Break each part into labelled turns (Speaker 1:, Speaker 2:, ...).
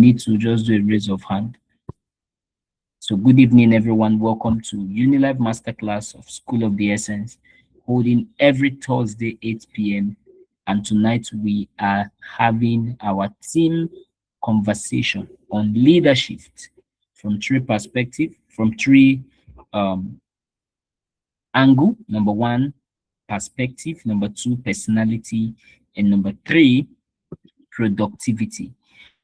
Speaker 1: need to just do a raise of hand. So good evening, everyone. Welcome to Unilife Masterclass of School of the Essence, holding every Thursday, 8 p.m. And tonight we are having our team conversation on leadership from three perspectives, from three angle. Number one, perspective. Number two, personality. And number three, productivity.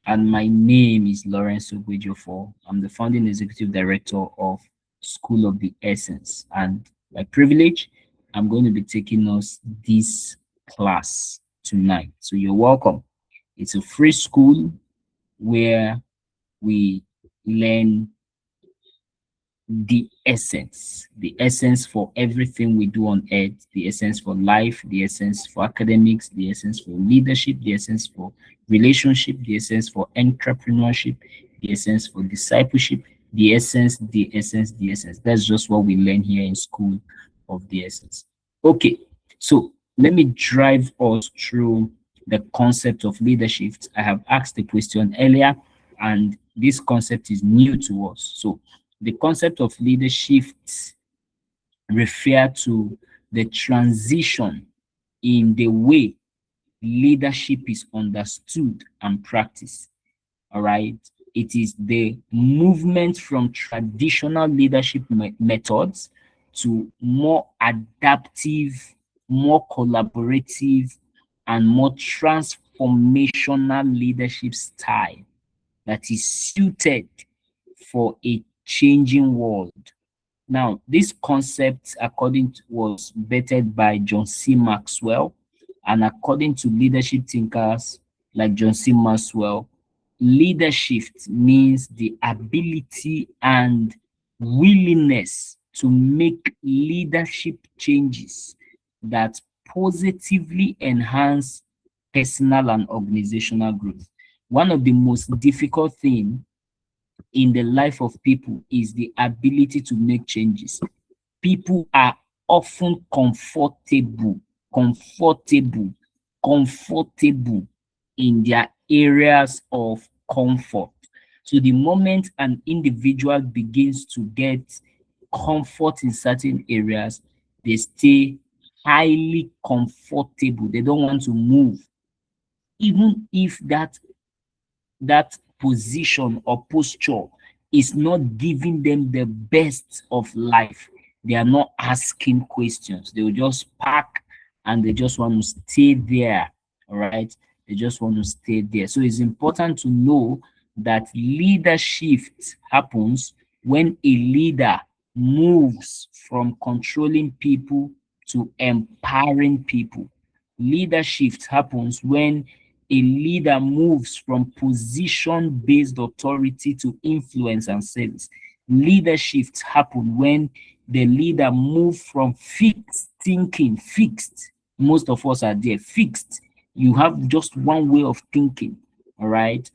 Speaker 1: And my name is Lawrence Ogwejofor. I'm the founding executive director of School of the Essence. And by privilege, I'm going to be taking us this class tonight. So you're welcome. It's a free school where we learn the essence for everything we do on earth, the essence for life, the essence for academics, the essence for leadership, the essence for relationship, the essence for entrepreneurship, the essence for discipleship, the essence, the essence, the essence. That's just what we learn here in School of the Essence. Okay, so let me drive us through the concept of leadership. I have asked the question earlier, and this concept is new to us. So the concept of leadership refers to the transition in the way leadership is understood and practiced. All right. It is the movement from traditional leadership methods to more adaptive, more collaborative, and more transformational leadership style that is suited for a changing world. Now, this concept, was vetted by John C. Maxwell, and according to leadership thinkers like John C. Maxwell, leadership means the ability and willingness to make leadership changes that positively enhance personal and organizational growth. One of the most difficult things in the life of people is the ability to make changes. People are often comfortable in their areas of comfort. So the moment an individual begins to get comfort in certain areas, they stay highly comfortable. They don't want to move, even if that position or posture is not giving them the best of life. They are not asking questions. They will just park and they just want to stay there. All right. They just want to stay there. So it's important to know that leadership happens when a leader moves from controlling people to empowering people. Leadership happens when a leader moves from position-based authority to influence and service. Leadership happens when the leader moves from fixed thinking, fixed. Most of us are there, fixed. You have just one way of thinking, all right,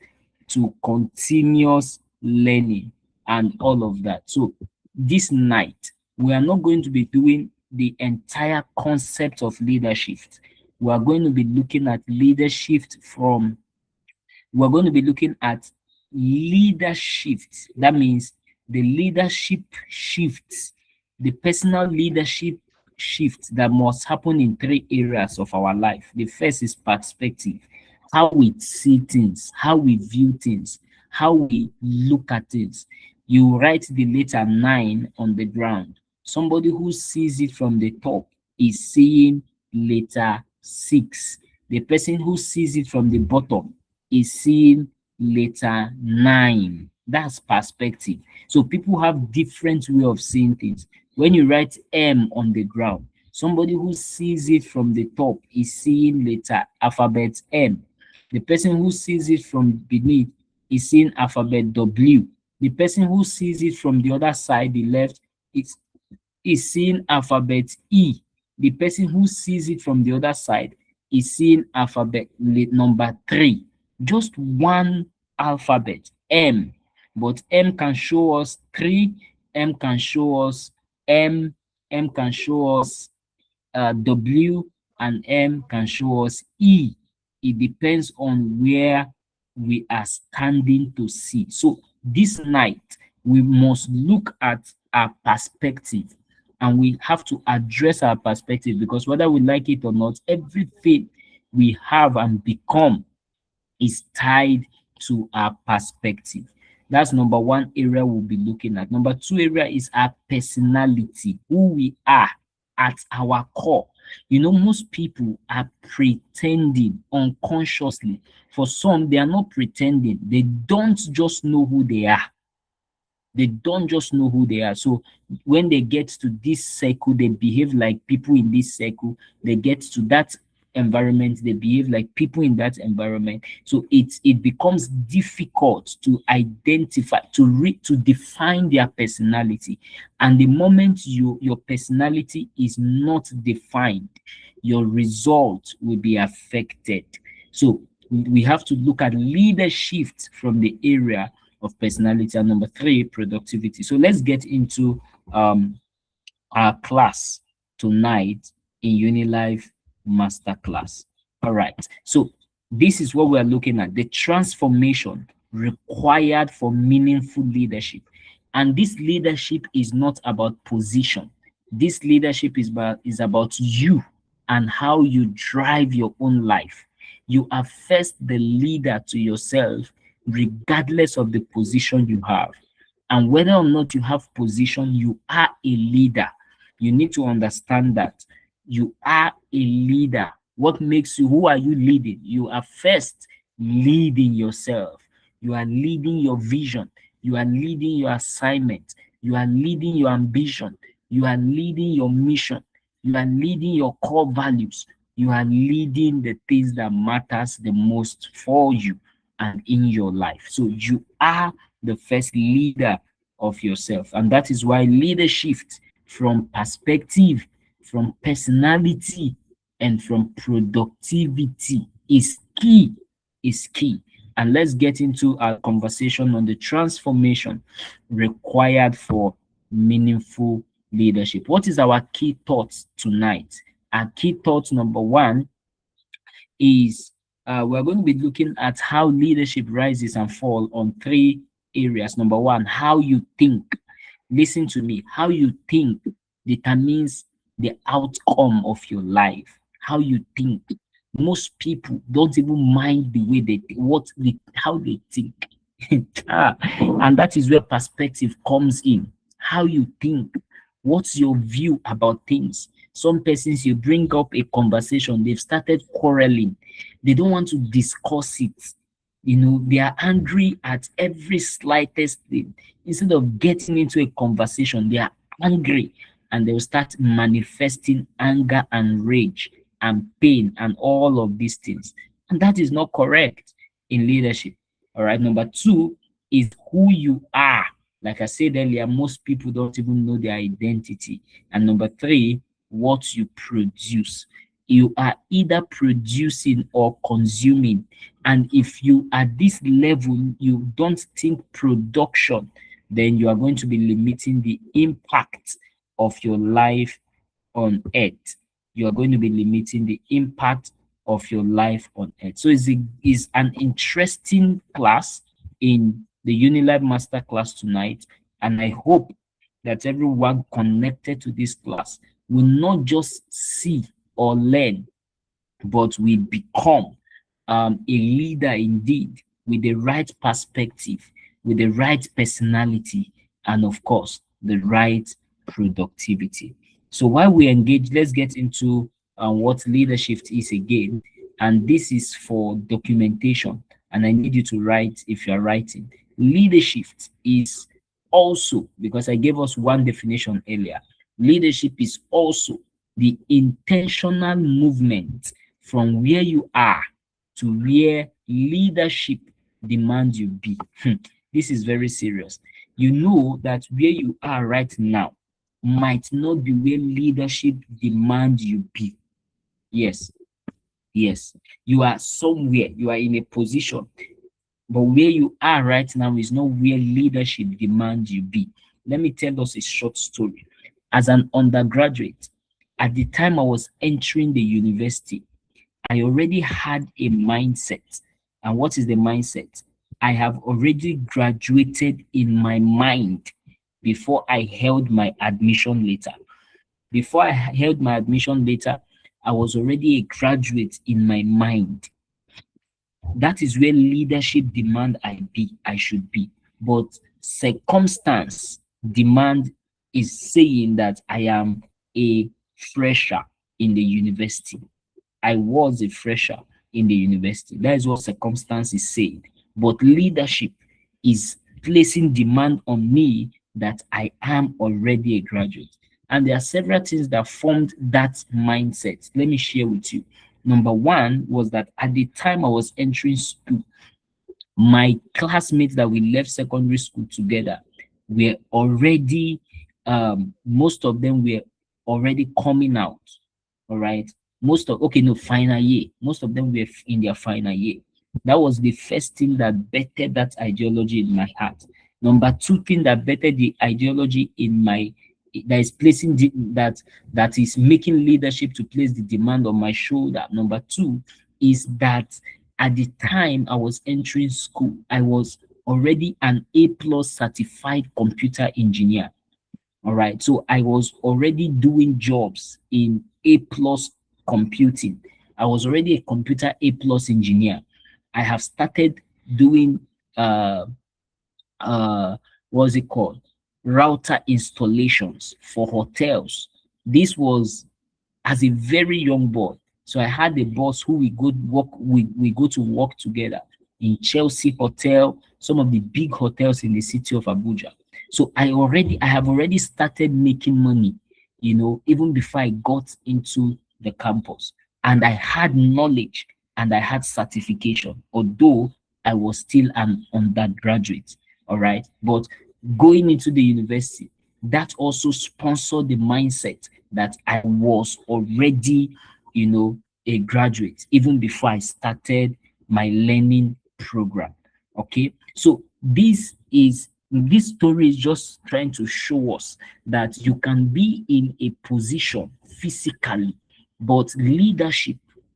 Speaker 1: to continuous learning and all of that. So this night, we are not going to be doing the entire concept of leadership. We are going to be looking at leadership we're going to be looking at leadership. That means the leadership shifts, the personal leadership shift that must happen in three areas of our life. The first is perspective, how we see things, how we view things, how we look at things. You write the letter 9 on the ground. Somebody who sees it from the top is seeing letter 6. The person who sees it from the bottom is seeing letter 9. That's perspective. So people have different way of seeing things. When you write M on the ground, somebody who sees it from the top is seeing alphabet M. The person who sees it from beneath is seeing alphabet W. The person who sees it from the other side, the left, is seeing alphabet E. The person who sees it from the other side is seeing alphabet number 3. Just one alphabet, M. But M can show us 3, M can show us M can show us W, and M can show us E. It depends on where we are standing to see. So this night, we must look at our perspective, and we have to address our perspective, because whether we like it or not, everything we have and become is tied to our perspective. That's number one area we'll be looking at. Number two area is our personality, who we are at our core. You know, most people are pretending unconsciously. For some, they are not pretending, they don't just know who they are. They don't just know who they are. So when they get to this circle, they behave like people in this circle. They get to that environment, they behave like people in that environment. So it becomes difficult to identify, to define their personality. And the moment your personality is not defined, your results will be affected. So we have to look at leadership from the area of personality. And number three, productivity. So let's get into our class tonight in Unilife Masterclass. All right. So this is what we're looking at, the transformation required for meaningful leadership. And this leadership is not about position. This leadership is about you and how you drive your own life. You are first the leader to yourself, regardless of the position you have. And whether or not you have position, you are a leader. You need to understand that you are a leader. What makes you, who are you leading? You are first leading yourself. You are leading your vision. You are leading your assignment. You are leading your ambition. You are leading your mission. You are leading your core values. You are leading the things that matters the most for you and in your life. So you are the first leader of yourself. And that is why leadership from perspective, from personality, and from productivity is key. Is key. And let's get into our conversation on the transformation required for meaningful leadership. What is our key thoughts tonight? Our key thoughts number one is we're going to be looking at how leadership rises and fall on three areas. Number one, how you think. Listen to me. How you think determines the outcome of your life. How you think. Most people don't even mind the way how they think. And that is where perspective comes in. How you think. What's your view about things? Some persons, you bring up a conversation, they've started quarreling. They don't want to discuss it. You know, they are angry at every slightest thing. Instead of getting into a conversation, they are angry, and they'll start manifesting anger and rage and pain and all of these things. And that is not correct in leadership. All right. Number two is who you are. Like I said earlier, most people don't even know their identity. And number three, what you produce. You are either producing or consuming. And if you at this level, you don't think production, then you are going to be limiting the impact of your life on earth. You are going to be limiting the impact of your life on earth. So it's an interesting class in the Unilife Masterclass tonight. And I hope that everyone connected to this class will not just see or learn, but will become a leader indeed, with the right perspective, with the right personality, and of course, the right productivity. So while we engage, let's get into what leadership is again. And this is for documentation. And I need you to write if you're writing. Leadership is also, because I gave us one definition earlier, leadership is also the intentional movement from where you are to where leadership demands you be. This is very serious. You know that where you are right now might not be where leadership demands you be. Yes, yes. You are somewhere, you are in a position, but where you are right now is not where leadership demands you be. Let me tell us a short story. As an undergraduate, at the time I was entering the university, I already had a mindset And what is the mindset? I have already graduated in my mind before I held my admission letter. Before I held my admission letter, I was already a graduate in my mind. That is where leadership demand I should be. But circumstance demand is saying that I am a fresher in the university. I was a fresher in the university. That is what circumstance is saying. But leadership is placing demand on me that I am already a graduate. And there are several things that formed that mindset. Let me share with you. Number one was that at the time I was entering school, my classmates that we left secondary school together were already, most of them were already coming out. All right. Most of, okay, no, final year. Most of them were in their final year. That was the first thing that bettered that ideology in my heart. Number two thing that bettered the ideology in my, that is placing that is making leadership to place the demand on my shoulder. Number two is that at the time I was entering school, I was already an A plus certified computer engineer. All right. So I was already doing jobs in A plus computing. I was already a computer A plus engineer. I have started doing uh what's it called? Router installations for hotels. This was as a very young boy. So I had a boss who we go to work together in Chelsea Hotel, some of the big hotels in the city of Abuja. So I have already started making money, even before I got into the campus. And I had knowledge and I had certification, although I was still an undergraduate. All right. But going into the university, that also sponsored the mindset that I was already, a graduate even before I started my learning program. Okay. So this story is just trying to show us that you can be in a position physically, but leadership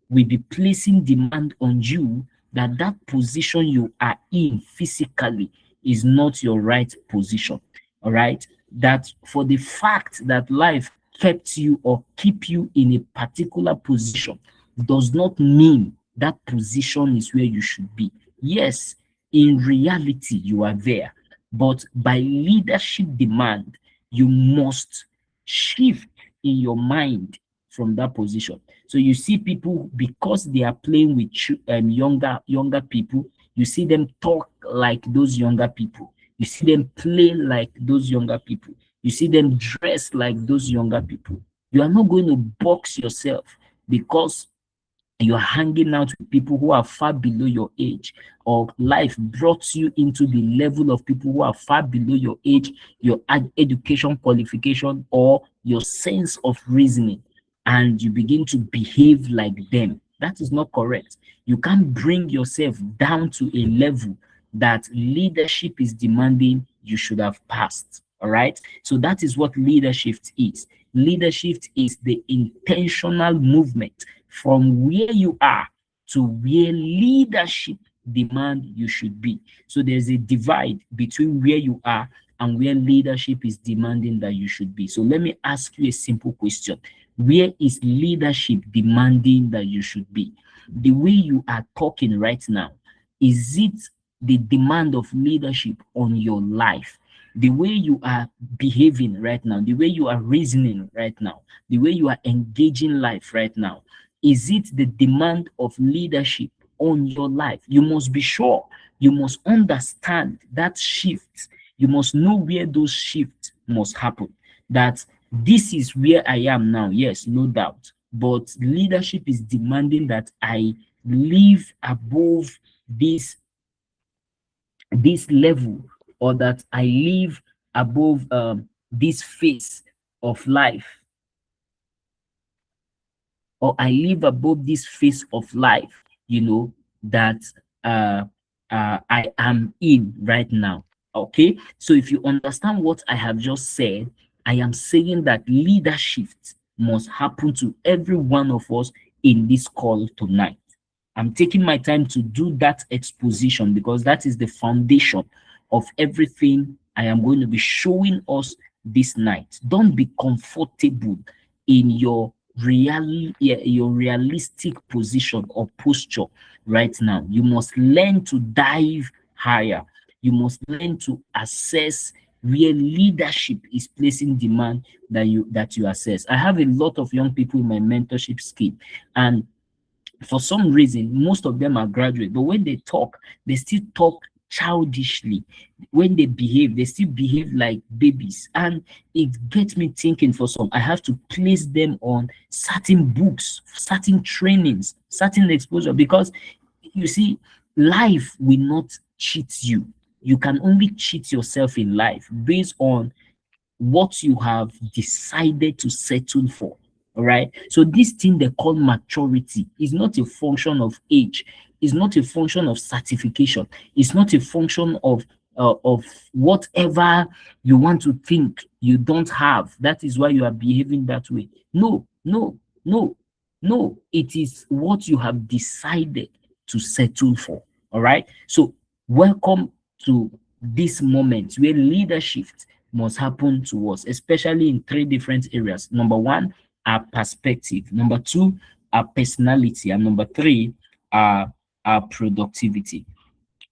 Speaker 1: will be placing demand on you that that position you are in physically is not your right position. All right. That for the fact that life kept you or keep you in a particular position does not mean that position is where you should be. Yes, in reality, you are there, but by leadership demand, you must shift in your mind from that position. So you see people, because they are playing with younger people, you see them talk like those younger people. You see them play like those younger people. You see them dress like those younger people. You are not going to box yourself because you're hanging out with people who are far below your age, or life brought you into the level of people who are far below your age, your education qualification, or your sense of reasoning, and you begin to behave like them. That is not correct. You can't bring yourself down to a level that leadership is demanding you should have passed. All right. So that is what leadership is. Leadership is the intentional movement from where you are to where leadership demand you should be. So there's a divide between where you are and where leadership is demanding that you should be. So let me ask you a simple question. Where is leadership demanding that you should be? The way you are talking right now, is it the demand of leadership on your life? The way you are behaving right now, the way you are reasoning right now, the way you are engaging life right now, is it the demand of leadership on your life? You must be sure. You must understand that shift. You must know where those shifts must happen. That this is where I am now. Yes, no doubt. But leadership is demanding that I live above this level, or that I live above this phase of life, or I live above this phase of life, that uh, I am in right now. Okay. So if you understand what I have just said, I am saying that leadership must happen to every one of us in this call tonight. I'm taking my time to do that exposition because that is the foundation of everything I am going to be showing us this night. Don't be comfortable in your realistic position or posture right now. You must learn to dive higher. You must learn to assess where leadership is placing demand that you assess. I have a lot of young people in my mentorship scheme, and for some reason, most of them are graduate, but when they talk, they still talk childishly. When they behave, they still behave like babies. And it gets me thinking for some, I have to place them on certain books, certain trainings, certain exposure, because you see, life will not cheat you. You can only cheat yourself in life based on what you have decided to settle for. All right. So this thing they call maturity is not a function of age. It's not a function of certification. It's not a function of whatever you want to think you don't have. That is why you are behaving that way. No, no, no, no. It is what you have decided to settle for. All right. So welcome to this moment where leadership must happen to us, especially in three different areas. Number one, our perspective. Number two, our personality. And number three, our productivity.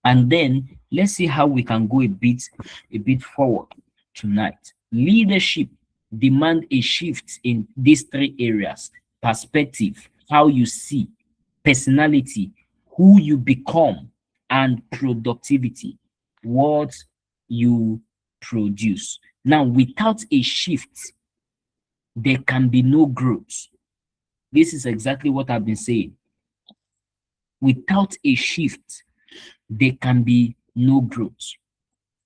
Speaker 1: And then let's see how we can go a bit forward tonight. Leadership demand a shift in these three areas: perspective, how you see; personality, who you become; and productivity, what you produce. Now, without a shift, there can be no growth. This is exactly what I've been saying. Without a shift, there can be no growth.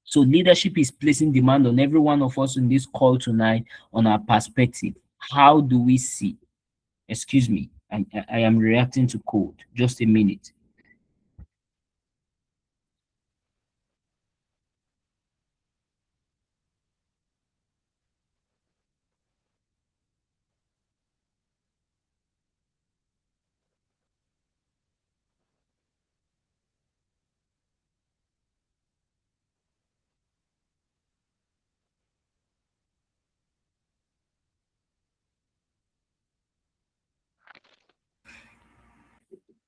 Speaker 1: So leadership is placing demand on every one of us in this call tonight on our perspective. How do we see? Excuse me, I am reacting to code. Just a minute.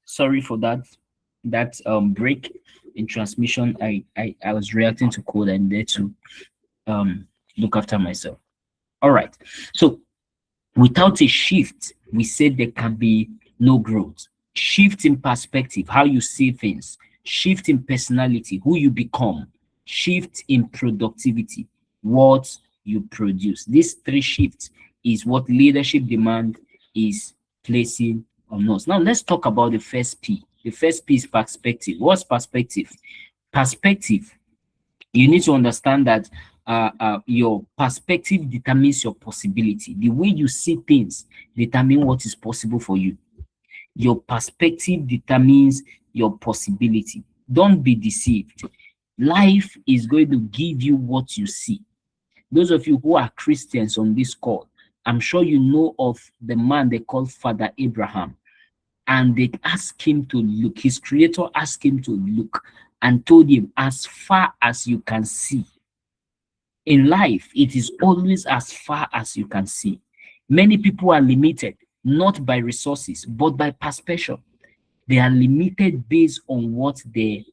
Speaker 1: Sorry for that break in transmission. I was reacting to code and there to um look after myself. All right. So without a shift, we said there can be no growth. Shift in perspective, how you see things; shift in personality, who you become; shift in productivity, what you produce. These three shifts is what leadership demand is placing on us. Now let's talk about the first P. The first P is perspective. What's perspective? Perspective, you need to understand that your perspective determines your possibility. The way you see things determine what is possible for you. Your perspective determines your possibility. Don't be deceived. Life is going to give you what you see. Those of you who are Christians on this call, I'm sure you know of the man they call Father Abraham. And they asked him to look. His creator asked him to look and told him, as far as you can see. In life, it is always as far as you can see. Many people are limited not by resources, but by perception. They are limited based on what they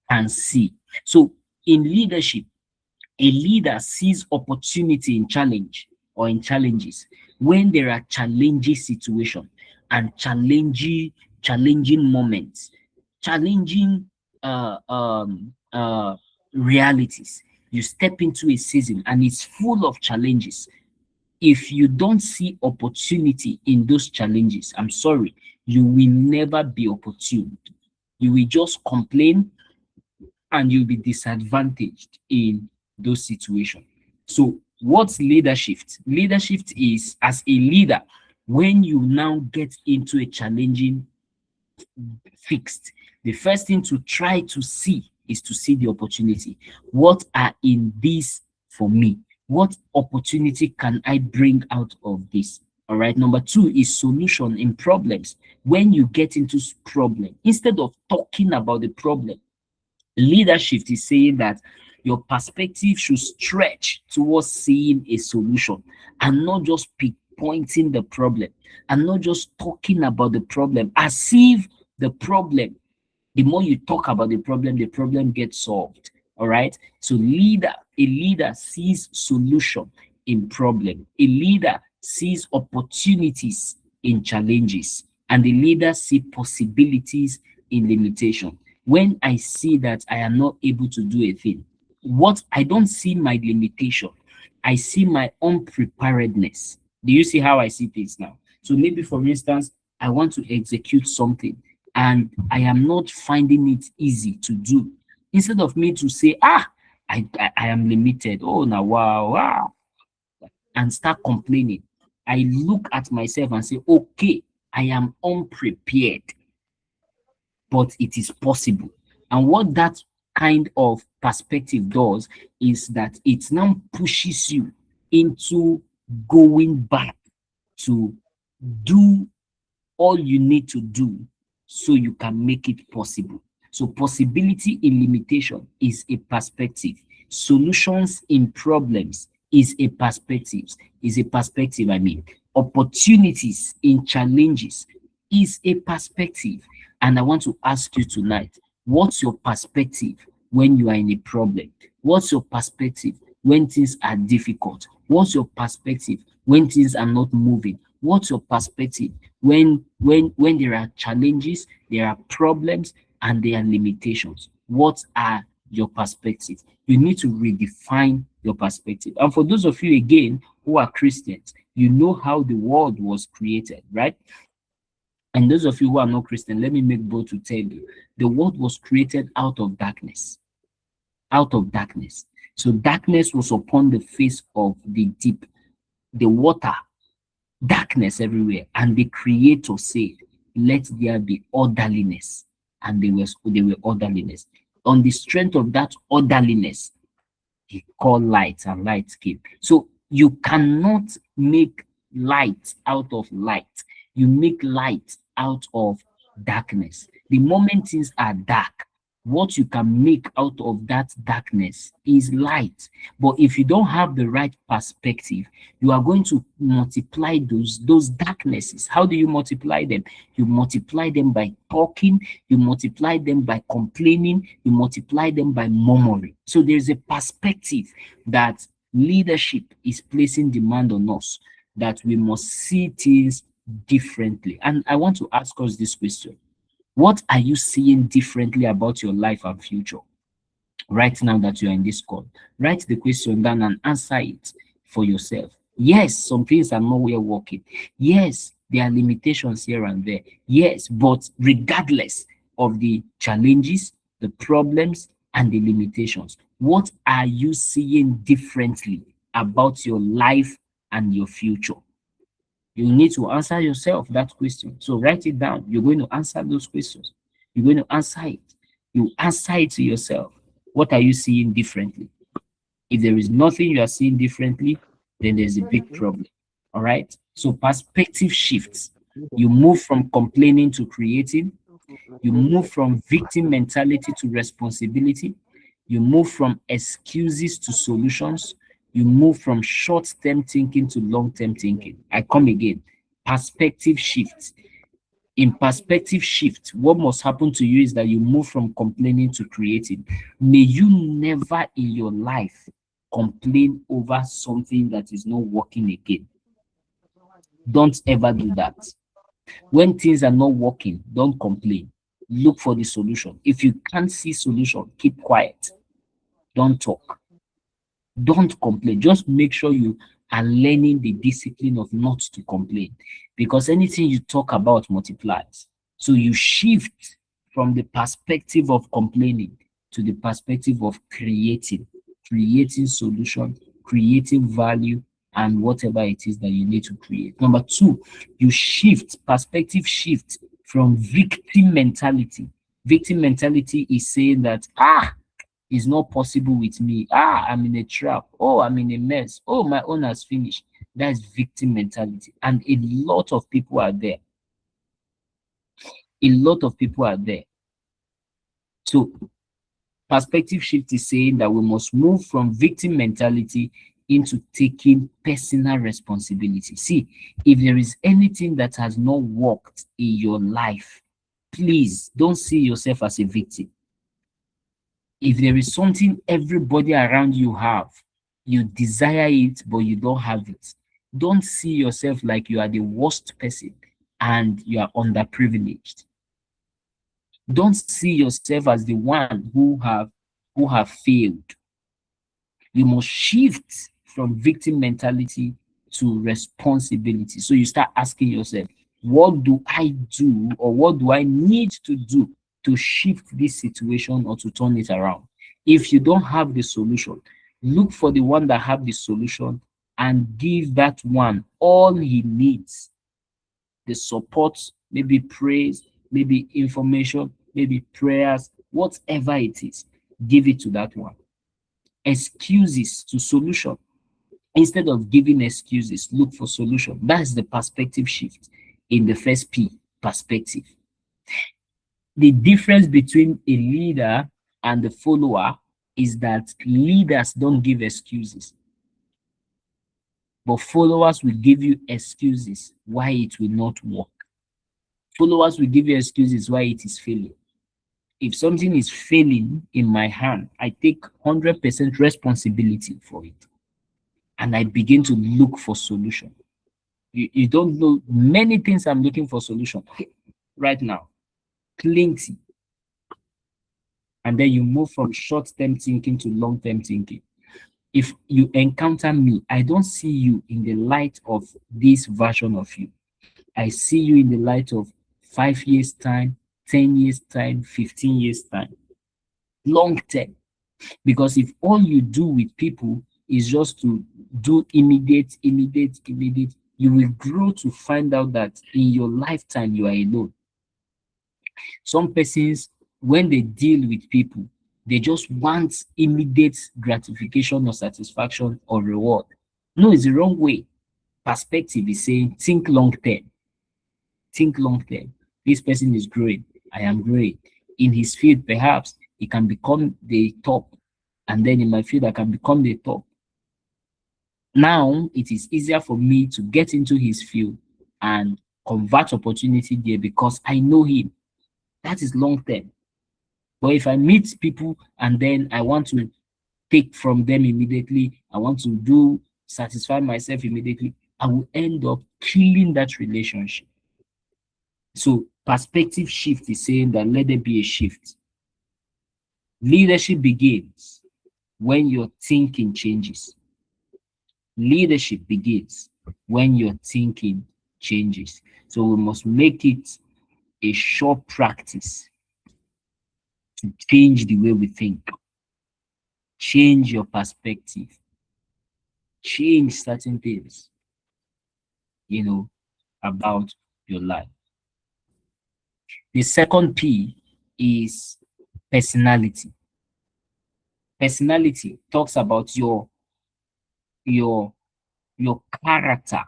Speaker 1: can see. So, in leadership, a leader sees opportunity in challenge or in challenges. When there are challenging situations and challenging moments, challenging realities, you step into a season and it's full of challenges. If you don't see opportunity in those challenges, I'm sorry, you will never be opportune. You will just complain and you'll be disadvantaged in those situations. So, what's leadership? Leadership is, as a leader, when you now get into a challenging fixed, the first thing to try to see is to see the opportunity. What are in this for me? What opportunity can I bring out of this? All right. Number two is solution in problems. When you get into problem, instead of talking about the problem, leadership is saying that your perspective should stretch towards seeing a solution and not just pointing the problem and not just talking about the problem as if the problem, the more you talk about the problem gets solved. All right. So a leader sees solution in problem. A leader sees opportunities in challenges, and the leader see possibilities in limitation. When I see that I am not able to do a thing, what I don't see my limitation, I see my unpreparedness. Do you see how I see things now? So maybe, for instance, I want to execute something and I am not finding it easy to do. Instead of me to say, I am limited. Oh, now, wow, wow, and start complaining, I look at myself and say, okay, I am unprepared, but it is possible. And what that kind of perspective does is that it now pushes you into going back to do all you need to do so you can make it possible. So possibility in limitation is a perspective. Solutions in problems is a perspective, I mean. Opportunities in challenges is a perspective. And I want to ask you tonight, what's your perspective when you are in a problem? What's your perspective when things are difficult? What's your perspective when things are not moving? What's your perspective when there are challenges, there are problems, and there are limitations? What are your perspective? You need to redefine your perspective. And for those of you again who are Christians, you know how the world was created, right? And those of you who are not Christian, let me make bold to tell you, the world was created out of darkness, out of darkness. So darkness was upon the face of the deep, the water, darkness everywhere. And the Creator said, let there be orderliness. And they were orderliness. On the strength of that orderliness, he called light, and light came. So you cannot make light out of light. You make light out of darkness. The moment things are dark, what you can make out of that darkness is light. But if you don't have the right perspective, you are going to multiply those darknesses. How do you multiply them? You multiply them by talking, you multiply them by complaining, you multiply them by murmuring. So there's a perspective that leadership is placing demand on us, that we must see things differently. And I want to ask us this question: what are you seeing differently about your life and future right now that you are in this call? Write the question down and answer it for yourself. Yes, some things are nowhere working. Yes, there are limitations here and there. Yes, but regardless of the challenges, the problems, and the limitations, what are you seeing differently about your life and your future? You need to answer yourself that question. So write it down. You're going to answer those questions. You're going to answer it. You answer it to yourself. What are you seeing differently? If there is nothing you are seeing differently, then there's a big problem. All right. So perspective shifts. You move from complaining to creating. You move from victim mentality to responsibility. You move from excuses to solutions. You move from short-term thinking to long-term thinking. I come again. Perspective shift. In perspective shift, what must happen to you is that you move from complaining to creating. May you never in your life complain over something that is not working again. Don't ever do that. When things are not working, don't complain. Look for the solution. If you can't see solution, keep quiet. Don't talk. Don't complain. Just make sure you are learning the discipline of not to complain, because anything you talk about multiplies. So you shift from the perspective of complaining to the perspective of creating solution, creating value, and whatever it is that you need to create. Number two, you shift, perspective shift from victim mentality. Victim mentality is saying that, it's not possible with me. I'm in a trap. Oh, I'm in a mess. Oh, my own has finished. That's victim mentality. And a lot of people are there. A lot of people are there. So perspective shift is saying that we must move from victim mentality into taking personal responsibility. See, if there is anything that has not worked in your life, please don't see yourself as a victim. If there is something everybody around you have, you desire it, but you don't have it, don't see yourself like you are the worst person and you are underprivileged. Don't see yourself as the one who have failed. You must shift from victim mentality to responsibility. So you start asking yourself, what do I do or what do I need to do to shift this situation or to turn it around? If you don't have the solution, look for the one that have the solution and give that one all he needs. The support, maybe praise, maybe information, maybe prayers, whatever it is, give it to that one. Excuses to solution. Instead of giving excuses, look for solution. That's the perspective shift in the first P, perspective. The difference between a leader and the follower is that leaders don't give excuses, but followers will give you excuses why it will not work. Followers will give you excuses why it is failing. If something is failing in my hand, I take 100% responsibility for it and I begin to look for solution. You don't know many things I'm looking for solution right now, plenty. And then you move from short-term thinking to long-term thinking. If you encounter me, I don't see you in the light of this version of you. I see you in the light of 5 years time, 10 years time, 15 years time, long term. Because if all you do with people is just to do immediate, you will grow to find out that in your lifetime you are alone. Some persons, when they deal with people, they just want immediate gratification or satisfaction or reward. No, it's the wrong way. Perspective is saying think long term. Think long term. This person is growing. I am growing. In his field, perhaps he can become the top. And then in my field, I can become the top. Now it is easier for me to get into his field and convert opportunity there because I know him. That is long term. But if I meet people and then I want to take from them immediately, I want to do satisfy myself immediately, I will end up killing that relationship. So perspective shift is saying that let there be a shift. Leadership begins when your thinking changes. Leadership begins when your thinking changes. So we must make it a short practice to change the way we think, change your perspective, change certain things, about your life. The second P is personality. Personality talks about your your character,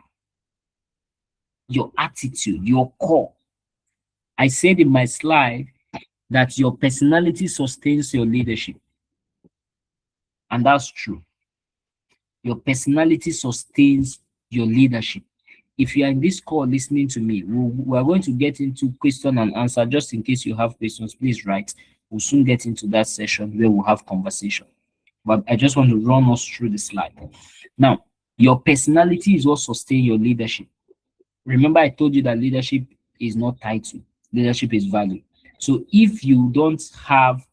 Speaker 1: your attitude, your core. I said in my slide that your personality sustains your leadership. And that's true. Your personality sustains your leadership. If you are in this call listening to me, we are going to get into question and answer. Just in case you have questions, please write. We'll soon get into that session where we'll have conversation. But I just want to run us through the slide. Now, your personality is what sustains your leadership. Remember, I told you that leadership is not title, leadership is value. So if you don't have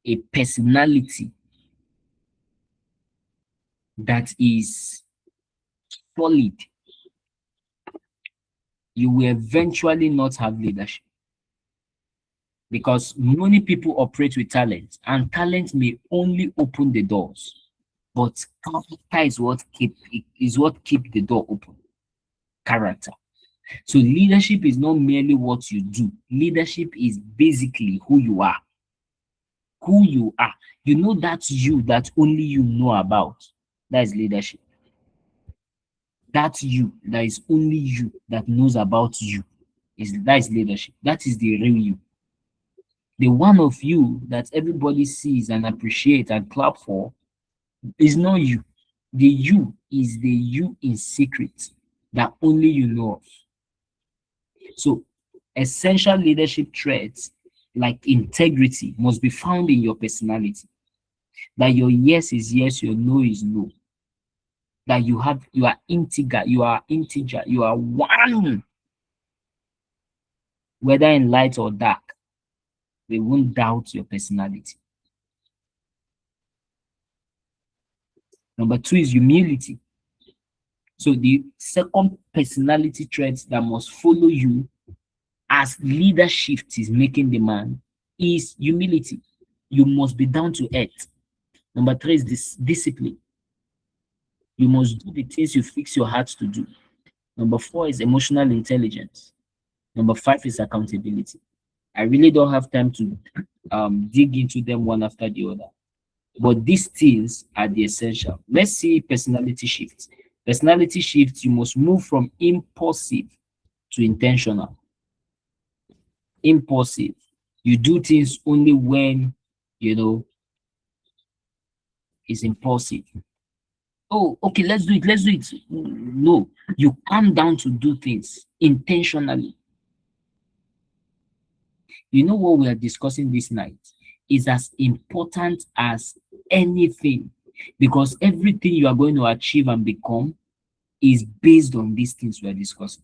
Speaker 1: a personality that is solid, you will eventually not have leadership. Because many people operate with talent, and talent may only open the doors, but character is what keep the door open. Character. So leadership is not merely what you do. Leadership is basically who you are. Who you are. You know that's you that only you know about. That is leadership. That you, that is only you that knows about you, that is leadership. That is the real you. The one of you that everybody sees and appreciate and clap for is not you. The you is the you in secret that only you know of. So essential leadership traits like integrity must be found in your personality. That your yes is yes, your no is no. That you are integer, you are one, whether in light or dark. They won't doubt your personality. Number two is humility. So the second personality trait that must follow you as leadership is making demand is humility. You must be down to earth. Number three is this discipline. You must do the things you fix your heart to do. Number four is emotional intelligence. Number five is accountability. I really don't have time to dig into them one after the other. But these things are the essential. Let's see personality shifts. Personality shifts, you must move from impulsive to intentional. Impulsive, you do things only when you know it's impulsive. Oh, okay, let's do it, let's do it. No, you calm down to do things intentionally. You know what we are discussing this night is as important as anything, because everything you are going to achieve and become is based on these things we are discussing.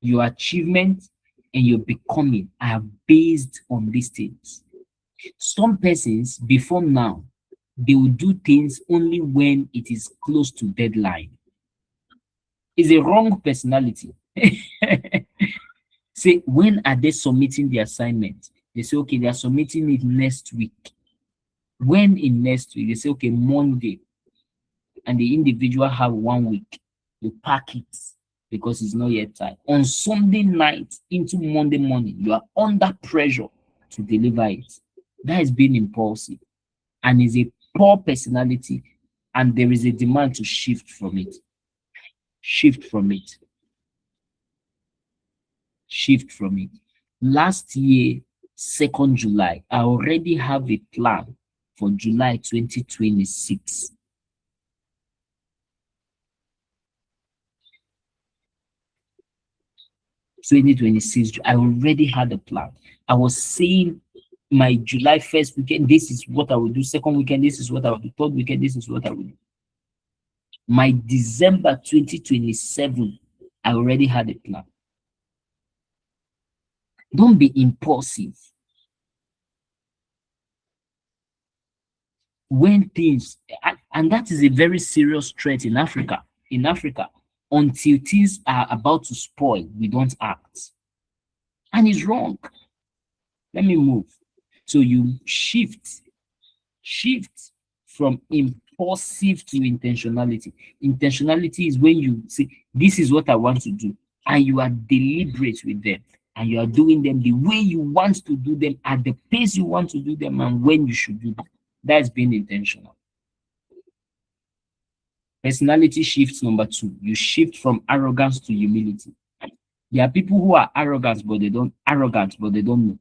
Speaker 1: Your achievement and your becoming are based on these things. Some persons before now, they will do things only when it is close to deadline. It's a wrong personality. Say, when are they submitting the assignment? They say, okay, they are submitting it next week. When in next week? They say, okay, Monday. And the individual have 1 week. You pack it because it's not yet time. On Sunday night into Monday morning, you are under pressure to deliver it. That is being impulsive and is a poor personality, and there is a demand to shift from it. Shift from it. Shift from it. Last year, 2nd July, I already have a plan for July 2026. 2026, I already had a plan. I was saying my July 1st weekend, this is what I will do. Second weekend, this is what I will do. Third weekend, this is what I will do. My December 2027, I already had a plan. Don't be impulsive. When things, and that is a very serious threat in Africa. In Africa, until things are about to spoil, we don't act. And it's wrong. Let me move. So you shift from impulsive to intentionality. Intentionality is when you say, this is what I want to do, and you are deliberate with them, and you are doing them the way you want to do them, at the pace you want to do them, and when you should do them. That's being intentional. Personality shifts number two, you shift from arrogance to humility. There are people who are arrogant, but they don't know.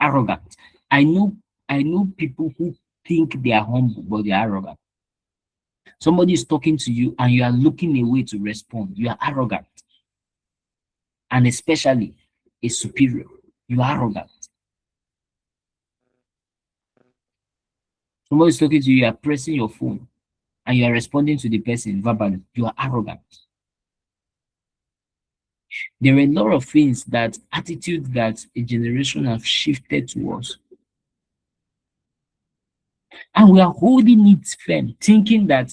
Speaker 1: Arrogant. I know people who think they are humble, but they are arrogant. Somebody is talking to you and you are looking away to respond. You are arrogant. And especially a superior. You are arrogant. Somebody is talking to you, you are pressing your phone and you are responding to the person verbally. You are arrogant. There are a lot of things that attitude that a generation have shifted towards. And we are holding it firm, thinking that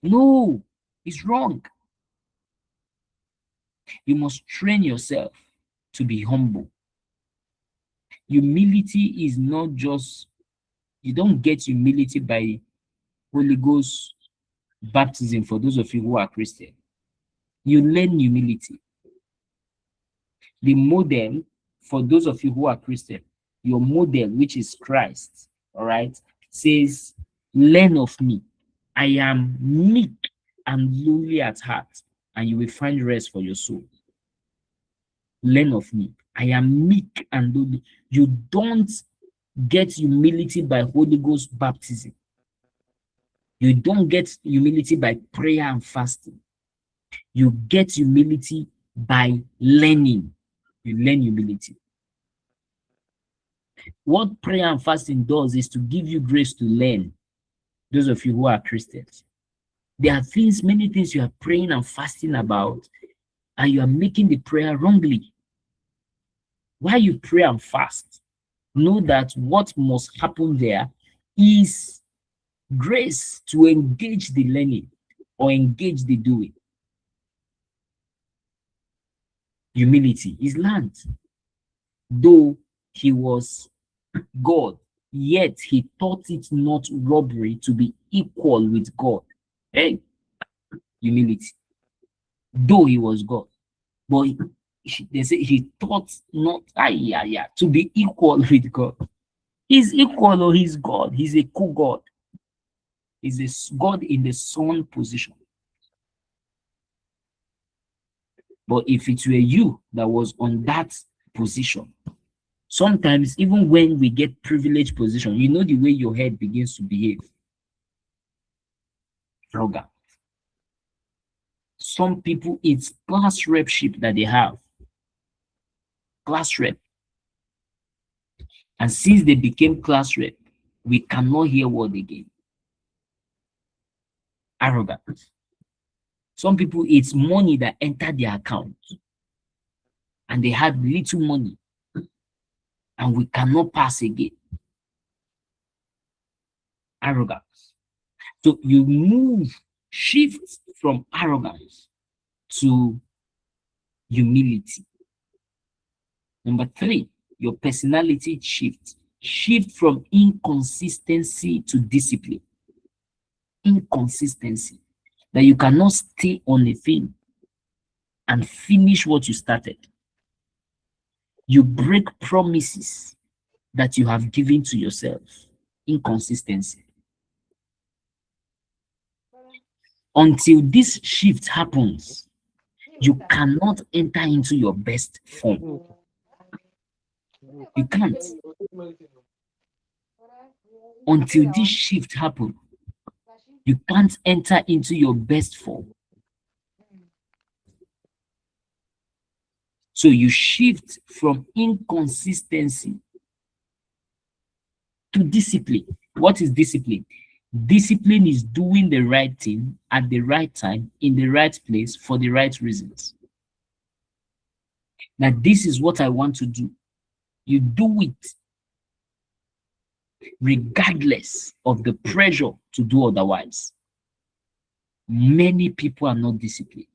Speaker 1: no, it's wrong. You must train yourself to be humble. Humility is not just, you don't get humility by Holy Ghost baptism for those of you who are Christian. You learn humility. The model for those of you who are Christian, your model, which is Christ, all right, says Learn of me. I am meek and lowly at heart, and you will find rest for your soul. Learn of me. I am meek and lowly. You don't get humility by Holy Ghost baptism. You don't get humility by prayer and fasting. You get humility by learning. You learn humility. What prayer and fasting does is to give you grace to learn. Those of you who are Christians, there are things, many things you are praying and fasting about, and you are making the prayer wrongly. While you pray and fast, know that what must happen there is grace to engage the learning or engage the doing. Humility is learned. Though he was God, yet he thought it not robbery to be equal with God. Hey, humility. Though he was God, but they say he thought not to be equal with God. He's equal or he's God. He's a co-God. He's a God in the son position. But if it were you that was on that position, sometimes even when we get privileged position, you know the way your head begins to behave. Roga. Some people, it's class repship that they have. Class rep. And since they became class rep, we cannot hear word again. Arrogant. Some people, it's money that entered their account. And they had little money. And we cannot pass again. Arrogance. So you shift from arrogance to humility. Number 3, your personality shift. Shift from inconsistency to discipline. Inconsistency. That you cannot stay on a thing and finish what you started. You break promises that you have given to yourself. Inconsistency. Until this shift happens, you cannot enter into your best form. You can't. Until this shift happens, you can't enter into your best form. So you shift from inconsistency to discipline. What is discipline? Discipline is doing the right thing at the right time, in the right place, for the right reasons. Now, this is what I want to do. You do it regardless of the pressure to do otherwise. Many people are not disciplined.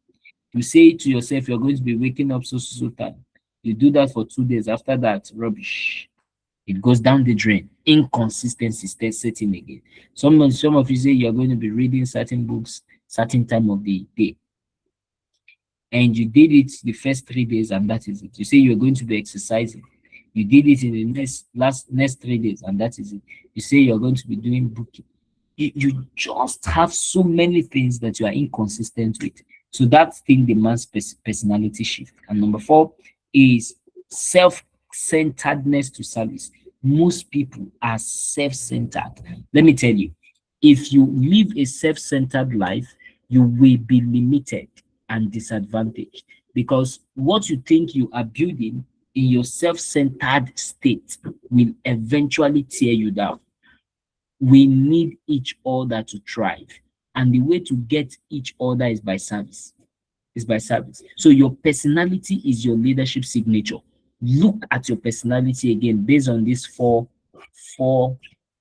Speaker 1: You say to yourself, you're going to be waking up so time. You do that for 2 days. After that, rubbish. It goes down the drain. Inconsistency starts setting again. Some of you say you're going to be reading certain books, certain time of the day. And you did it the first 3 days, and that is it. You say you're going to be exercising. You did it in the next 3 days, and that is it. You say you're going to be doing booking. You just have so many things that you are inconsistent with. So that thing demands personality shift. And number 4 is self-centeredness to service. Most people are self-centered. Let me tell you, if you live a self-centered life, you will be limited and disadvantaged, because what you think you are building in your self-centered state will eventually tear you down. We need each other to thrive, and the way to get each other is by service. So your personality is your leadership signature. Look at your personality again based on these four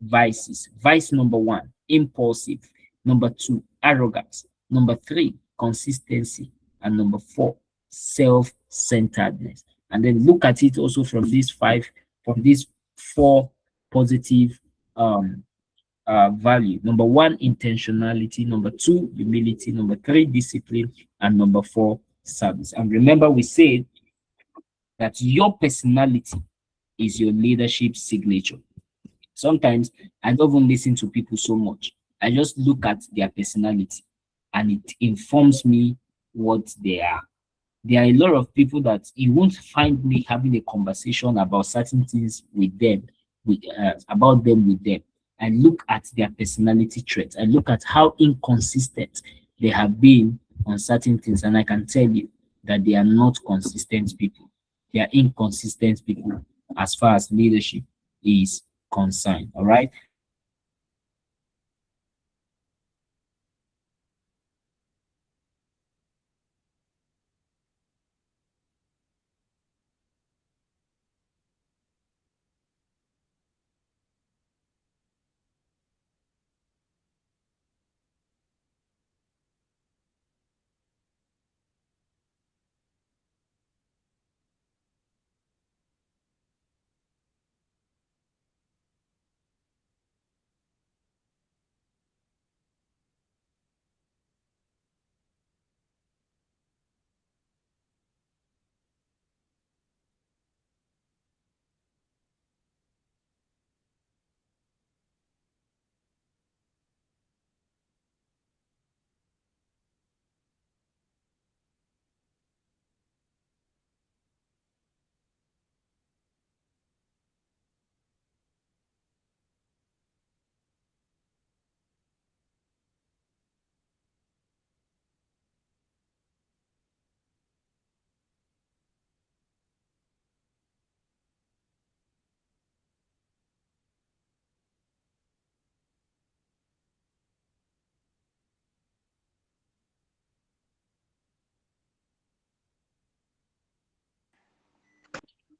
Speaker 1: vices. Vice number 1, impulsive. Number 2, arrogance. Number 3, consistency. And number 4, self-centeredness. And then look at it also from these 4 positive value. Number 1, intentionality. Number 2, humility. Number 3, discipline. And number 4, service. And remember, we said that your personality is your leadership signature. Sometimes I don't even listen to people so much. I just look at their personality and it informs me what they are. There are a lot of people that you won't find me having a conversation about certain things with them, about them with them. I look at their personality traits. I look at how inconsistent they have been on certain things, and I can tell you that they are not consistent people. They are inconsistent people as far as leadership is concerned. All right.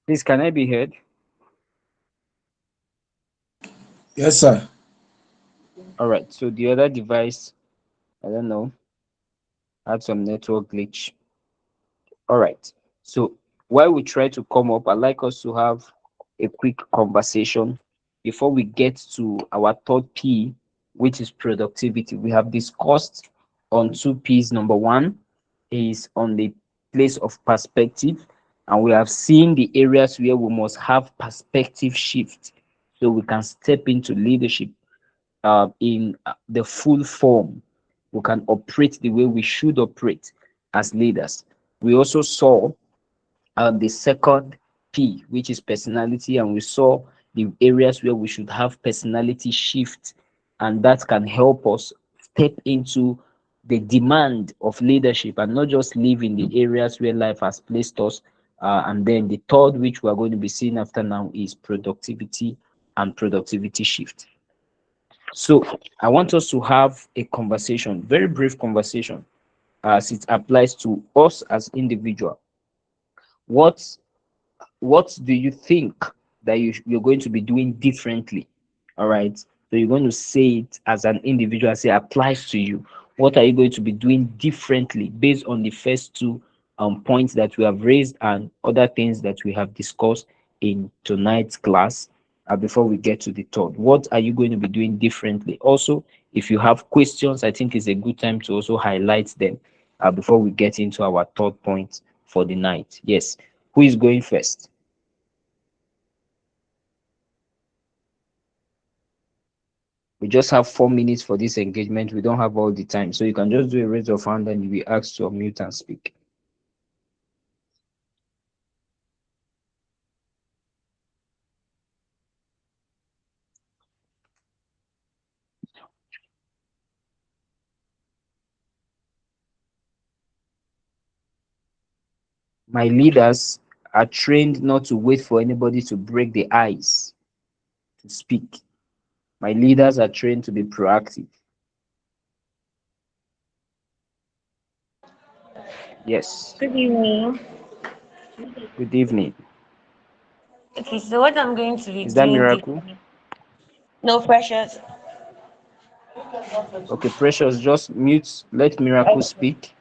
Speaker 2: Please, can I be heard?
Speaker 3: Yes, sir.
Speaker 2: All right. So the other device, I don't know, had some network glitch. All right. So while we try to come up, I'd like us to have a quick conversation before we get to our third P, which is productivity. We have discussed on two P's. Number one is on the place of perspective, and we have seen the areas where we must have perspective shift so we can step into leadership in the full form. We can operate the way we should operate as leaders. We also saw the second P, which is personality, and we saw the areas where we should have personality shift, and that can help us step into the demand of leadership and not just live in the areas where life has placed us. And then the third, which we are going to be seeing after now, is productivity and productivity shift. So I want us to have a conversation, very brief conversation, as it applies to us as individual. What what do you think that you're going to be doing differently? All right. So you're going to say it as an individual, say applies to you. What are you going to be doing differently based on the first two points that we have raised and other things that we have discussed in tonight's class? Before we get to the third, what are you going to be doing differently? Also, if you have questions, I think it's a good time to also highlight them before we get into our third point for the night. Yes. Who is going first? We just have 4 minutes for this engagement. We don't have all the time. So you can just do a raise of hand and you'll be asked to unmute and speak. My leaders are trained not to wait for anybody to break the ice to speak. My leaders are trained to be proactive. Yes.
Speaker 4: Good evening.
Speaker 2: Good evening.
Speaker 4: Okay, so what I'm going to be
Speaker 2: Is that
Speaker 4: doing this
Speaker 2: Miracle?
Speaker 4: no pressures.
Speaker 2: Okay, Precious, just mute. Let Miracle
Speaker 4: Okay.
Speaker 2: speak.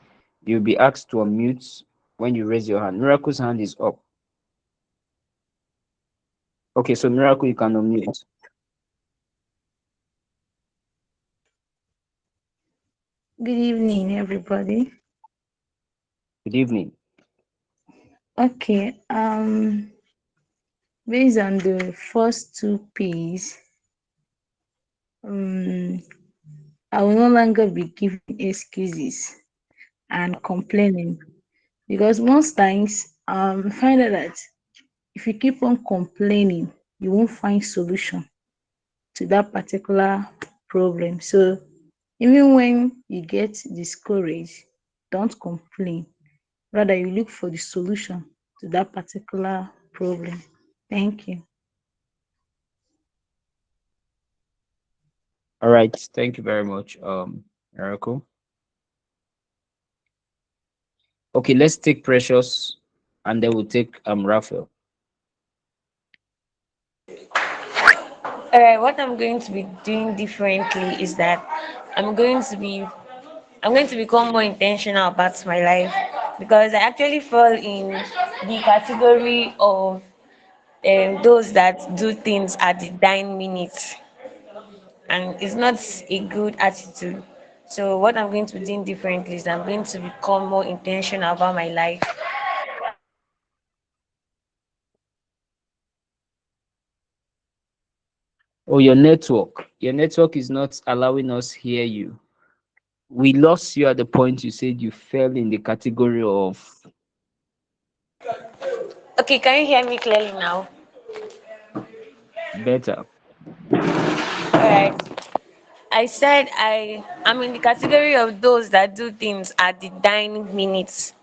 Speaker 2: You'll be asked to unmute when you raise your hand. Miracle's hand is up. Okay, so Miracle, you can unmute.
Speaker 5: Good evening, everybody.
Speaker 2: Good evening.
Speaker 5: Okay, based on the first two P's, um, I will no longer be giving excuses and complaining, because most times find out that if you keep on complaining, you won't find solution to that particular problem. So even when you get discouraged, don't complain. Rather, you look for the solution to that particular problem. Thank you.
Speaker 2: All right, thank you very much, Miracle. Okay, let's take Precious, and then we'll take Raphael.
Speaker 4: All right, what I'm going to be doing differently is that I'm going to be I'm going to become more intentional about my life, because I actually fall in the category of those that do things at the dying minute, and it's not a good attitude. So what I'm going to be doing differently is I'm going to become more intentional about my life.
Speaker 2: Oh, your network is not allowing us hear you. We lost you at the point you said you fell in the category of
Speaker 4: Okay, can you hear me clearly now?
Speaker 2: better.
Speaker 4: All right. I said I'm in the category of those that do things at the dying minutes.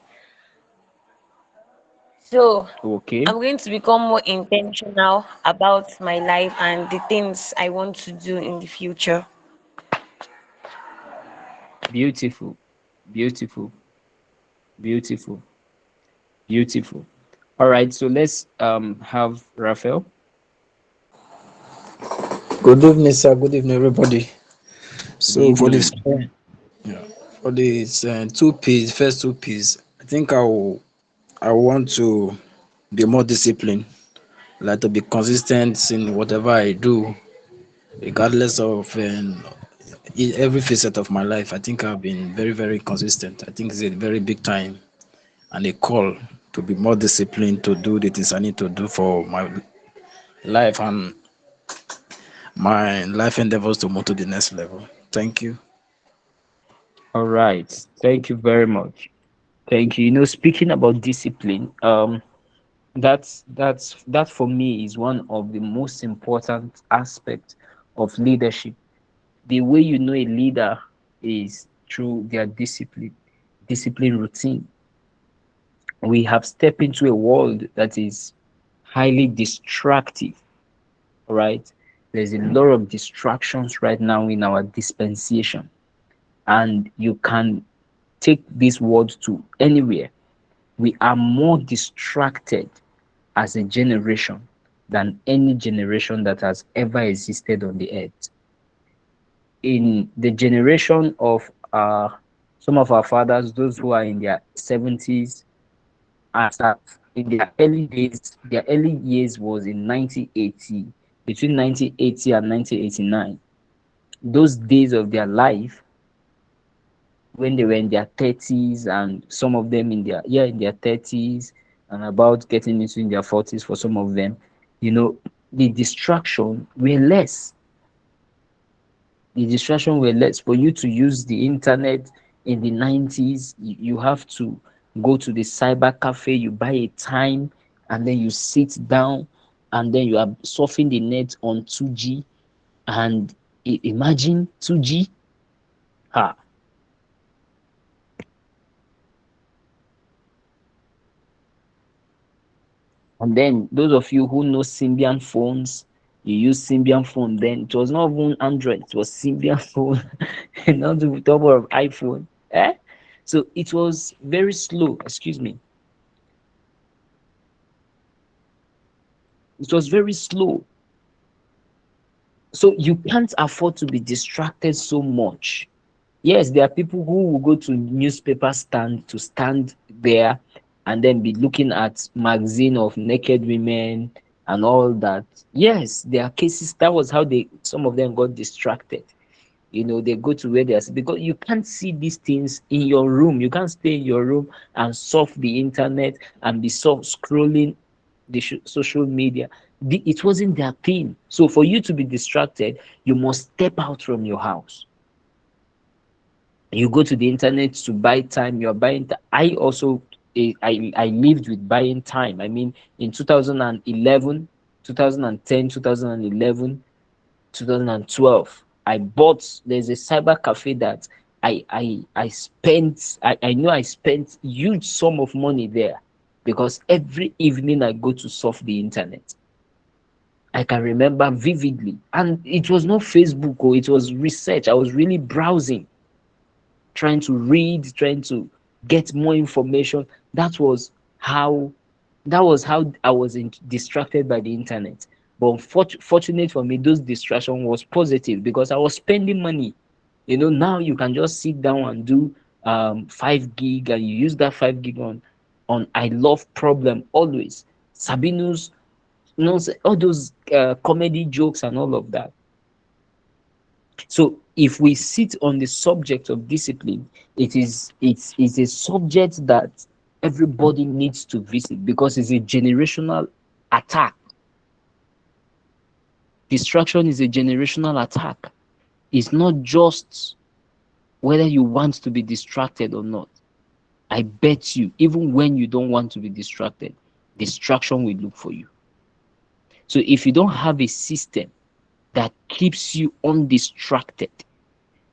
Speaker 4: So
Speaker 2: Okay,
Speaker 4: I'm going to become more intentional about my life and the things I want to do in the future.
Speaker 2: beautiful, beautiful, beautiful, beautiful. All right, so let's have Raphael.
Speaker 3: Good evening, sir. Good evening, everybody.
Speaker 2: Good
Speaker 3: So
Speaker 2: evening.
Speaker 3: yeah, for this two P's, first two P's, I think I want to be more disciplined, like to be consistent in whatever I do, regardless of every facet of my life. I think I've been very, very consistent. I think it's a very big time and a call to be more disciplined to do the things I need to do for my life and my life endeavors to move to the next level. Thank you.
Speaker 2: All right, thank you very much. Thank you. Speaking about discipline, that for me is one of the most important aspects of leadership. The way you know a leader is through their discipline routine. We have stepped into a world that is highly distractive, right? There's a lot of distractions right now in our dispensation, and you can take this word to anywhere. We are more distracted as a generation than any generation that has ever existed on the earth. In the generation of some of our fathers, those who are in their 70s, as at in their early days, their early years was in 1980, between 1980 and 1989. Those days of their life, when they were in their 30s, and some of them in their 30s, and about getting into in their 40s for some of them, the distraction were less. For you to use the internet in the 90s. You have to go to the cyber cafe, you buy a time, and then you sit down, and then you are surfing the net on 2G. And imagine 2G. Ha. And then those of you who know Symbian phones, you use Symbian phone then. It was not even Android, it was Symbian phone. Not to talk of iPhone. So it was very slow. Excuse me. It was very slow. So you can't afford to be distracted so much. Yes, there are people who will go to newspaper stand to stand there and then be looking at magazine of naked women and all that. Yes, there are cases. That was how some of them got distracted. They go to where they are, because you can't see these things in your room. You can't stay in your room and surf the internet and be scrolling the social media. It wasn't their thing. So for you to be distracted, you must step out from your house. You go to the internet to buy time. You're buying. I also I lived with buying time. I mean, in 2011, 2010, 2011, 2012, I bought. There's a cyber cafe that I spent. I know I spent huge sum of money there because every evening I go to surf the internet. I can remember vividly, and it was not Facebook or it was research. I was really browsing, trying to read, trying to get more information. That was how I was distracted by the internet. But fortunate for me, those distraction was positive because I was spending money. Now you can just sit down and do 5 gig, and you use that 5 gig on I love problem always. Sabino's, all those comedy jokes and all of that. So if we sit on the subject of discipline, it's a subject that everybody needs to visit because it's a generational attack. Distraction is a generational attack. It's not just whether you want to be distracted or not. I bet you, even when you don't want to be distracted, distraction will look for you. So if you don't have a system that keeps you undistracted,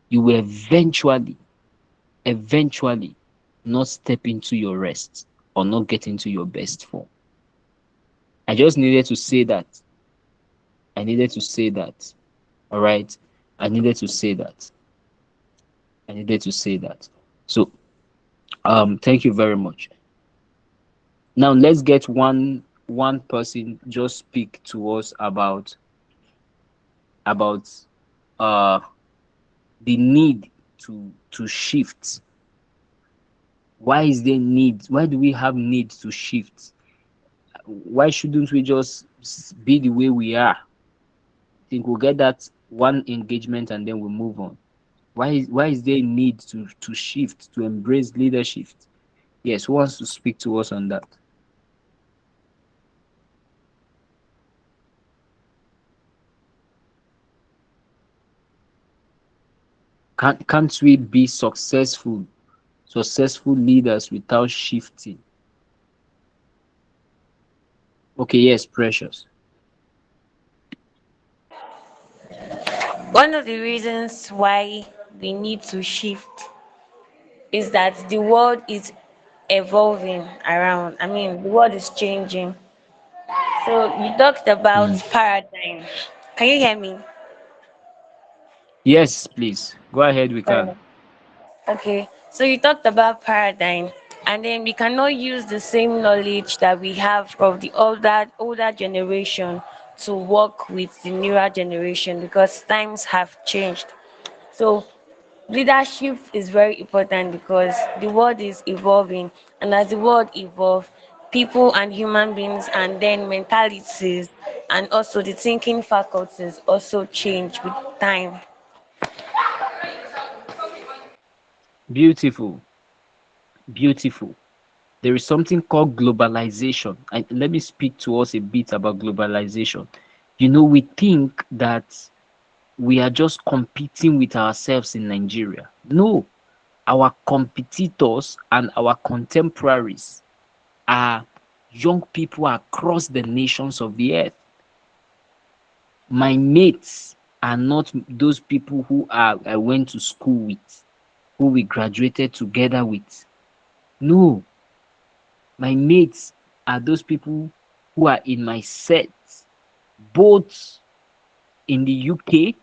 Speaker 2: you will eventually not step into your rest or not get into your best form. I just needed to say that. I needed to say that. All right. I needed to say that. I needed to say that. So, thank you very much. Now let's get one person just speak to us about uh the need to shift. Why is there need? Why do we have need to shift? Why shouldn't we just be the way we are? I think we'll get that one engagement and then we'll move on. Why is there a need to shift, to embrace leadership? Yes, who wants to speak to us on that? Can't we be successful leaders without shifting? Okay, yes, Precious.
Speaker 4: One of the reasons why we need to shift is that the world is evolving around. I mean, the world is changing. So you talked about
Speaker 2: Mm.
Speaker 4: paradigm. Can you hear me?
Speaker 2: Yes, please. Go ahead, we can.
Speaker 4: Alright. Okay. So you talked about paradigm, and then we cannot use the same knowledge that we have of the older generation to work with the newer generation because times have changed. So leadership is very important because the world is evolving, and as the world evolves, people and human beings and then mentalities and also the thinking faculties also change with time.
Speaker 2: Beautiful, beautiful. There is something called globalization. And let me speak to us a bit about globalization. We think that we are just competing with ourselves in Nigeria. No, our competitors and our contemporaries are young people across the nations of the earth. My mates are not those people who I went to school with, who we graduated together with. No, my mates are those people who are in my set, both in the UK,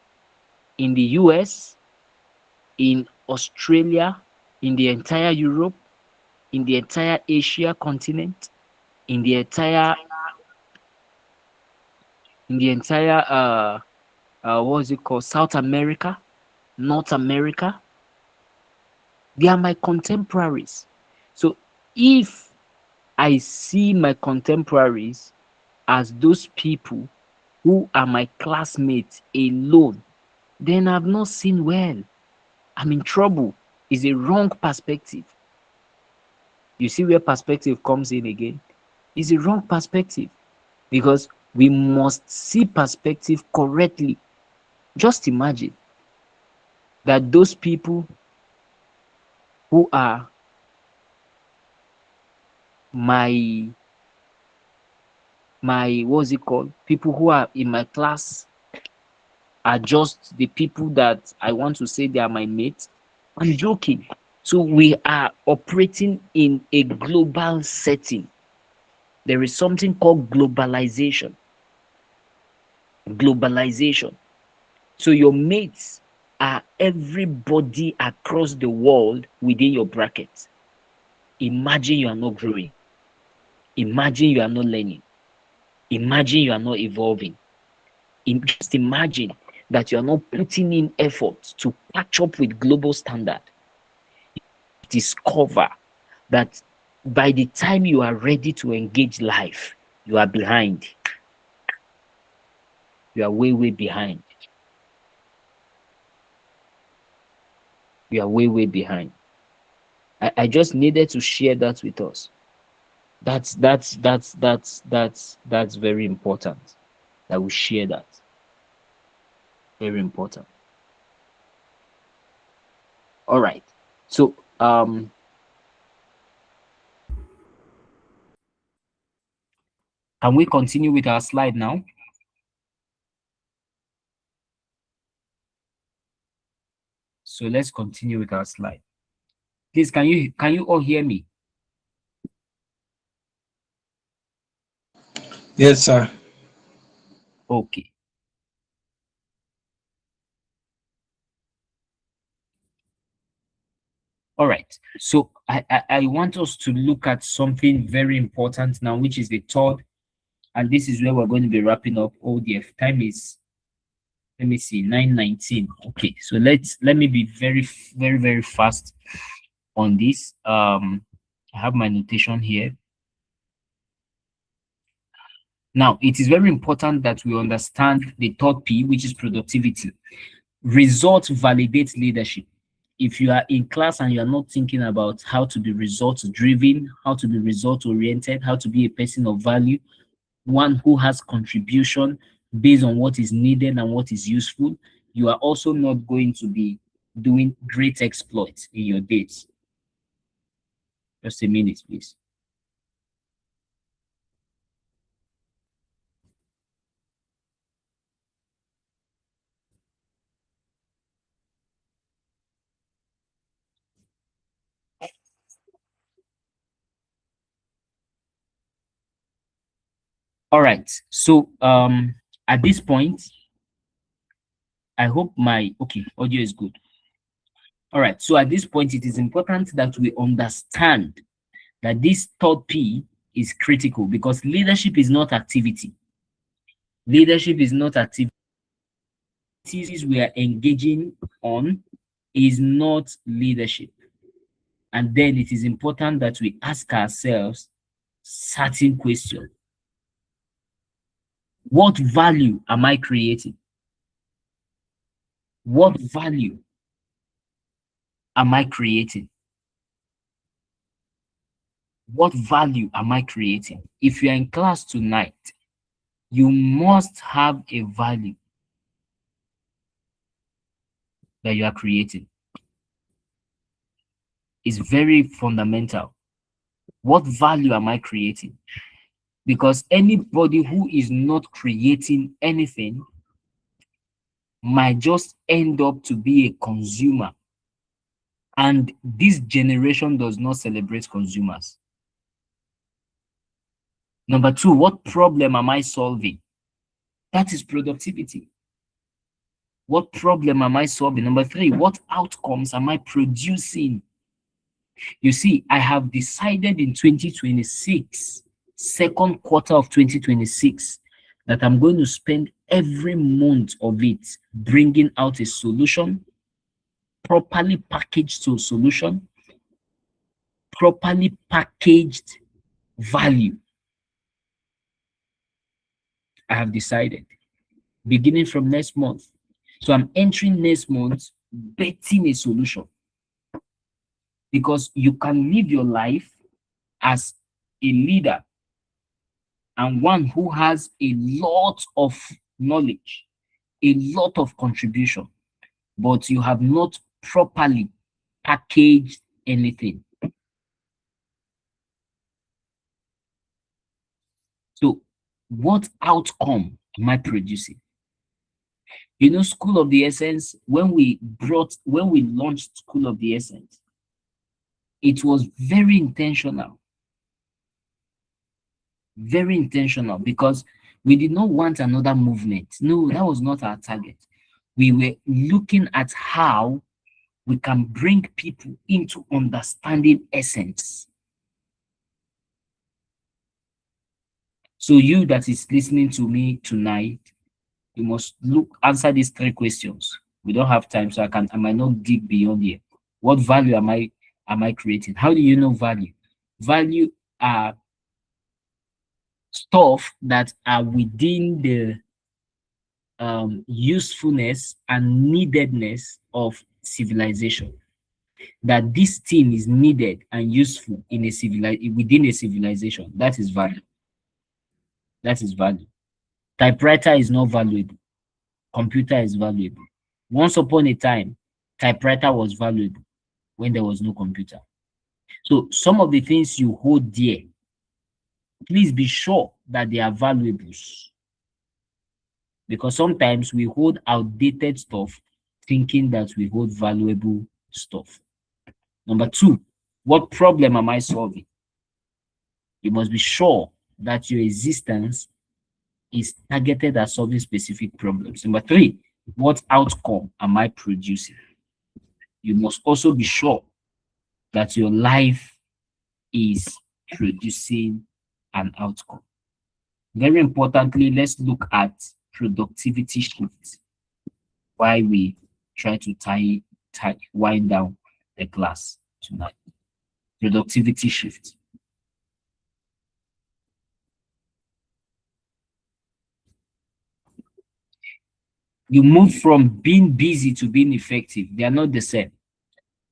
Speaker 2: in the US, in Australia, in the entire Europe, in the entire Asia continent, in the entire what is it called, South America, North America. They are my contemporaries. So if I see my contemporaries as those people who are my classmates alone, then I've not seen well. I'm in trouble. It's a wrong perspective. You see where perspective comes in again? It's a wrong perspective because We must see perspective correctly. Just imagine that those people who are my what's it called? People who are in my class are just the people that I want to say they are my mates. I'm joking. So we are operating in a global setting. There is something called globalization. Globalization. So your mates are everybody across the world within your bracket. Imagine you are not growing. Imagine you are not learning. Imagine you are not evolving. Just imagine that you are not putting in effort to catch up with global standard. Discover that by the time you are ready to engage life, you are behind. You are way, way behind. You are way, way behind. I just needed to share that with us. That's very important that we share that. Very important. All right. So
Speaker 1: Can we continue with our slide now? So let's continue with our slide. Please, can you all hear me?
Speaker 3: Yes, sir.
Speaker 1: Okay. All right. So I want us to look at something very important now, which is the third, and this is where we're going to be wrapping up. Oh dear, time is, let me see, 9:19. Okay, so let me be very, very, very fast on this. I have my notation here. Now, it is very important that we understand the third P, which is productivity. Result validates leadership. If you are in class and you are not thinking about how to be result driven, how to be result oriented, how to be a person of value, one who has contribution based on what is needed and what is useful, you are also not going to be doing great exploits in your days. Just a minute, please. All right. So at this point, I hope my okay audio is good. All right. So at this point, it is important that we understand that this third P is critical because leadership is not activity. Leadership is not activity. Activities we are engaging on is not leadership. And then it is important that we ask ourselves certain questions. What value am I creating? What value am I creating? What value am I creating? If you are in class tonight, you must have a value that you are creating. It's very fundamental. What value am I creating? Because anybody who is not creating anything might just end up to be a consumer. And this generation does not celebrate consumers. Number two, what problem am I solving? That is productivity. What problem am I solving? Number three, what outcomes am I producing? You see, I have decided in 2026, second quarter of 2026, that I'm going to spend every month of it bringing out a solution, properly packaged to solution, properly packaged value. I have decided, beginning from next month. So I'm entering next month betting a solution because you can live your life as a leader and one who has a lot of knowledge, a lot of contribution, but you have not properly packaged anything. So, what outcome am I producing? You know, School of the Essence, when we launched School of the Essence, it was very intentional because we did not want another movement. No, that was not our target. We were looking at how we can bring people into understanding essence. So you that is listening to me tonight, you must answer these three questions. We don't have time, so I might not dig beyond here. What value am I creating? How do you know value? Value are stuff that are within the usefulness and neededness of civilization. That this thing is needed and useful in within a civilization. That is value. That is value. Typewriter is not valuable. Computer is valuable. Once upon a time, typewriter was valuable when there was no computer. So some of the things you hold dear, please be sure that they are valuables. Because sometimes we hold outdated stuff thinking that we hold valuable stuff. Number two, what problem am I solving? You must be sure that your existence is targeted at solving specific problems. Number three, what outcome am I producing? You must also be sure that your life is producing an outcome. Very importantly, let's look at productivity shifts while we try to wind down the class tonight. Productivity shift. You move from being busy to being effective. They are not the same.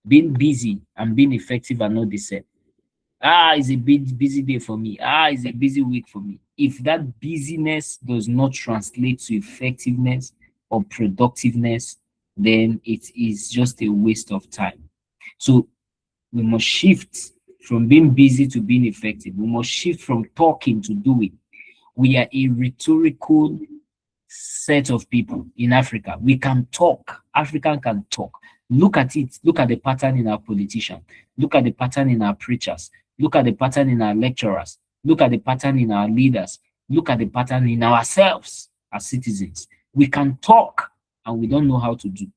Speaker 1: Being busy and being effective are not the same. It's a busy day for me. It's a busy week for me. If that busyness does not translate to effectiveness or productiveness, then it is just a waste of time. So we must shift from being busy to being effective. We must shift from talking to doing. We are a rhetorical set of people in Africa. We can talk. African can talk. Look at it. Look at the pattern in our politicians. Look at the pattern in our preachers. Look at the pattern in our lecturers. Look at the pattern in our leaders. Look at the pattern in ourselves as citizens. We can talk and we don't know how to do.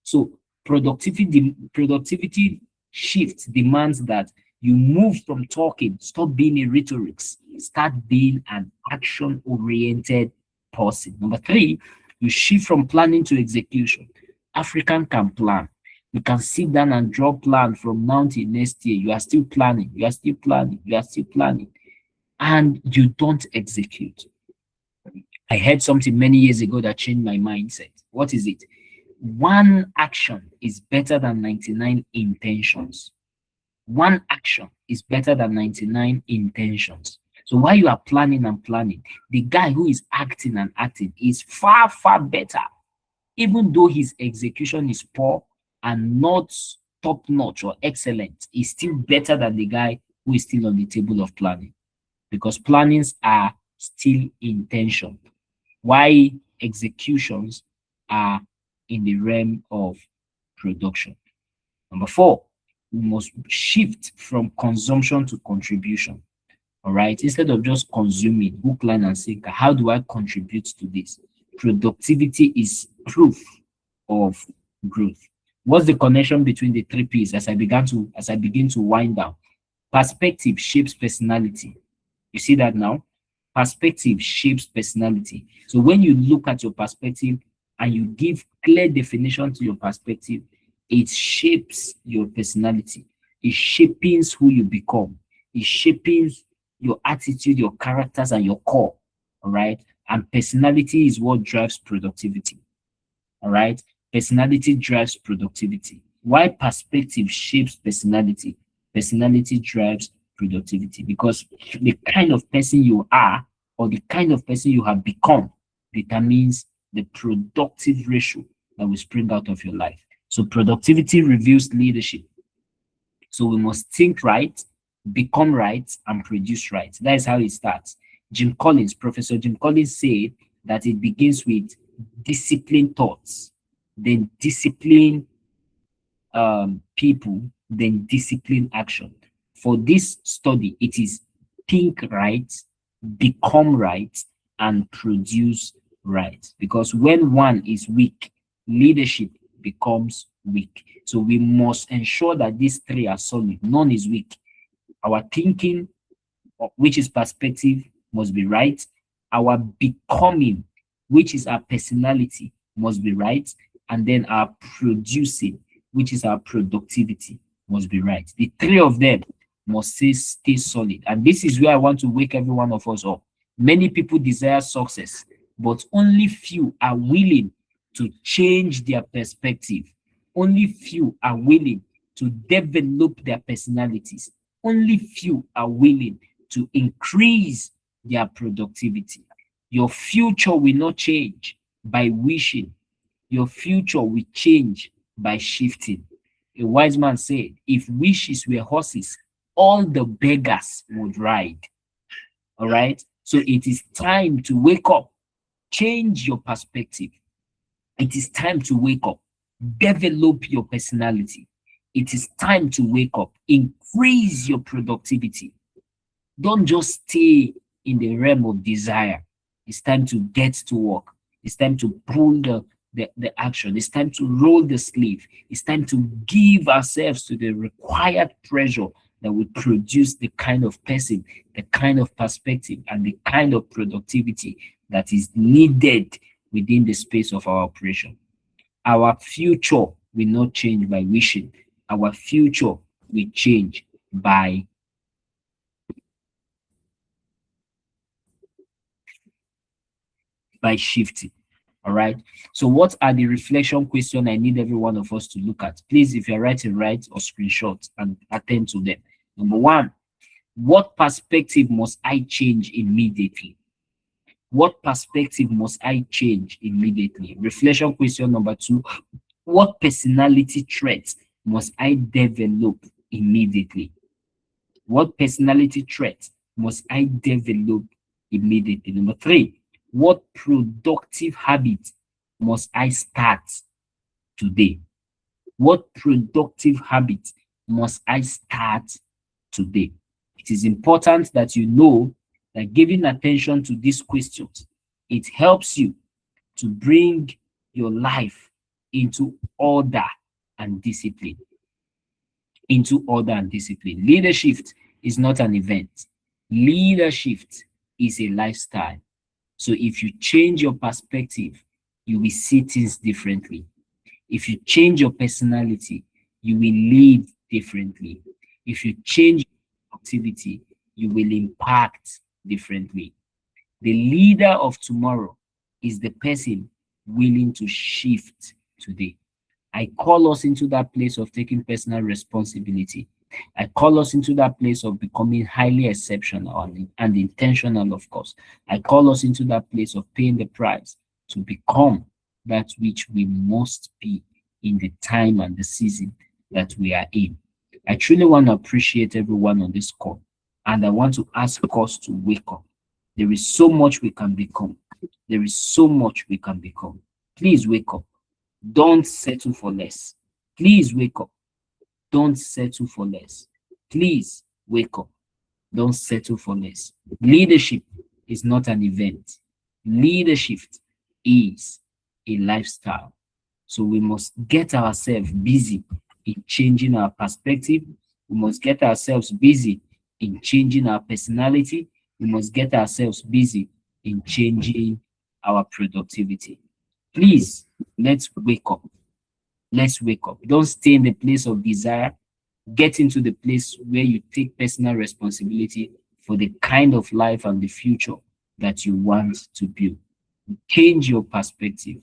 Speaker 1: So productivity shift demands that you move from talking, stop being a rhetorics, start being an action-oriented person. Number three, you shift from planning to execution. African can plan. You can sit down and draw plan from now till next year. You are still planning. You are still planning. You are still planning. And you don't execute. I heard something many years ago that changed my mindset. What is it? One action is better than 99 intentions. One action is better than 99 intentions. So while you are planning and planning, the guy who is acting and acting is far, far better, even though his execution is poor and not top notch or excellent, is still better than the guy who is still on the table of planning, because plannings are still intention, while executions are in the realm of production. Number four, we must shift from consumption to contribution. All right, instead of just consuming, hook, line, and sinker, how do I contribute to this? Productivity is proof of growth. What's the connection between the three P's as I begin to wind down? Perspective shapes personality. You see that now? Perspective shapes personality. So when you look at your perspective and you give clear definition to your perspective, it shapes your personality. It shapes who you become. It shapes your attitude, your characters, and your core. All right. And personality is what drives productivity. All right. Personality drives productivity. Why perspective shapes personality? Personality drives productivity, because the kind of person you are or the kind of person you have become determines the productive ratio that will spring out of your life. So productivity reveals leadership. So we must think right, become right, and produce right. That is how it starts. Professor Jim Collins said that it begins with disciplined thoughts, then discipline people, then discipline action. For this study, it is think right, become right, and produce right. Because when one is weak, leadership becomes weak. So we must ensure that these three are solid. None is weak. Our thinking, which is perspective, must be right. Our becoming, which is our personality, must be right. And then our producing, which is our productivity, must be right. The three of them must stay solid. And this is where I want to wake every one of us up. Many people desire success, but only few are willing to change their perspective. Only few are willing to develop their personalities. Only few are willing to increase their productivity. Your future will not change by wishing. Your future will change by shifting. A wise man said, if wishes were horses, all the beggars would ride. All right. So it is time to wake up, change your perspective. It is time to wake up, develop your personality. It is time to wake up, increase your productivity. Don't just stay in the realm of desire. It's time to get to work. It's time to pull the action. It's time to roll the sleeve. It's time to give ourselves to the required pressure that will produce the kind of person, the kind of perspective, and the kind of productivity that is needed within the space of our operation. Our future will not change by wishing. Our future will change by shifting. All right. So, what are the reflection questions I need every one of us to look at? Please, if you're writing, write or screenshot and attend to them. Number one, what perspective must I change immediately? What perspective must I change immediately? Reflection question number two, what personality traits must I develop immediately? What personality traits must I develop immediately? Number three, what productive habit must I start today? What productive habit must I start today? It is important that you know that giving attention to these questions, it helps you to bring your life into order and discipline. Into order and discipline. Leadership is not an event. Leadership is a lifestyle. So if you change your perspective, you will see things differently. If you change your personality, you will lead differently. If you change your activity, you will impact differently. The leader of tomorrow is the person willing to shift today. I call us into that place of taking personal responsibility. I call us into that place of becoming highly exceptional and intentional, of course. I call us into that place of paying the price to become that which we must be in the time and the season that we are in. I truly want to appreciate everyone on this call, and I want to ask us to wake up. There is so much we can become. There is so much we can become. Please wake up. Don't settle for less. Please wake up. Don't settle for less. Please wake up. Don't settle for less. Leadership is not an event. Leadership is a lifestyle. So we must get ourselves busy in changing our perspective. We must get ourselves busy in changing our personality. We must get ourselves busy in changing our productivity. Please, let's wake up. Let's wake up. Don't stay in the place of desire. Get into the place where you take personal responsibility for the kind of life and the future that you want to build. Change your perspective,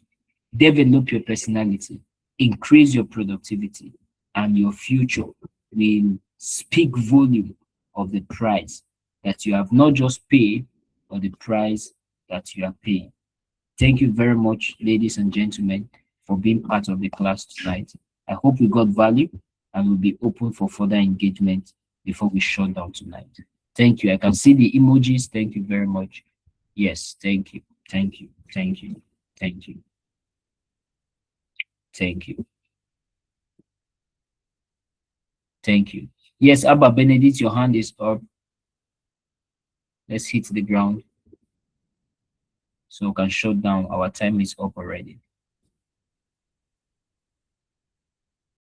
Speaker 1: develop your personality, increase your productivity, and your future will speak volume of the price that you have not just paid, or the price that you are paying. Thank you very much, ladies and gentlemen, for being part of the class tonight. I hope you got value and will be open for further engagement before we shut down tonight. Thank you. I can see the emojis. Thank you very much. Yes, thank you. Thank you. Thank you. Thank you. Thank you. Thank you. Yes, Abba Benedict, your hand is up. Let's hit the ground so we can shut down. Our time is up already.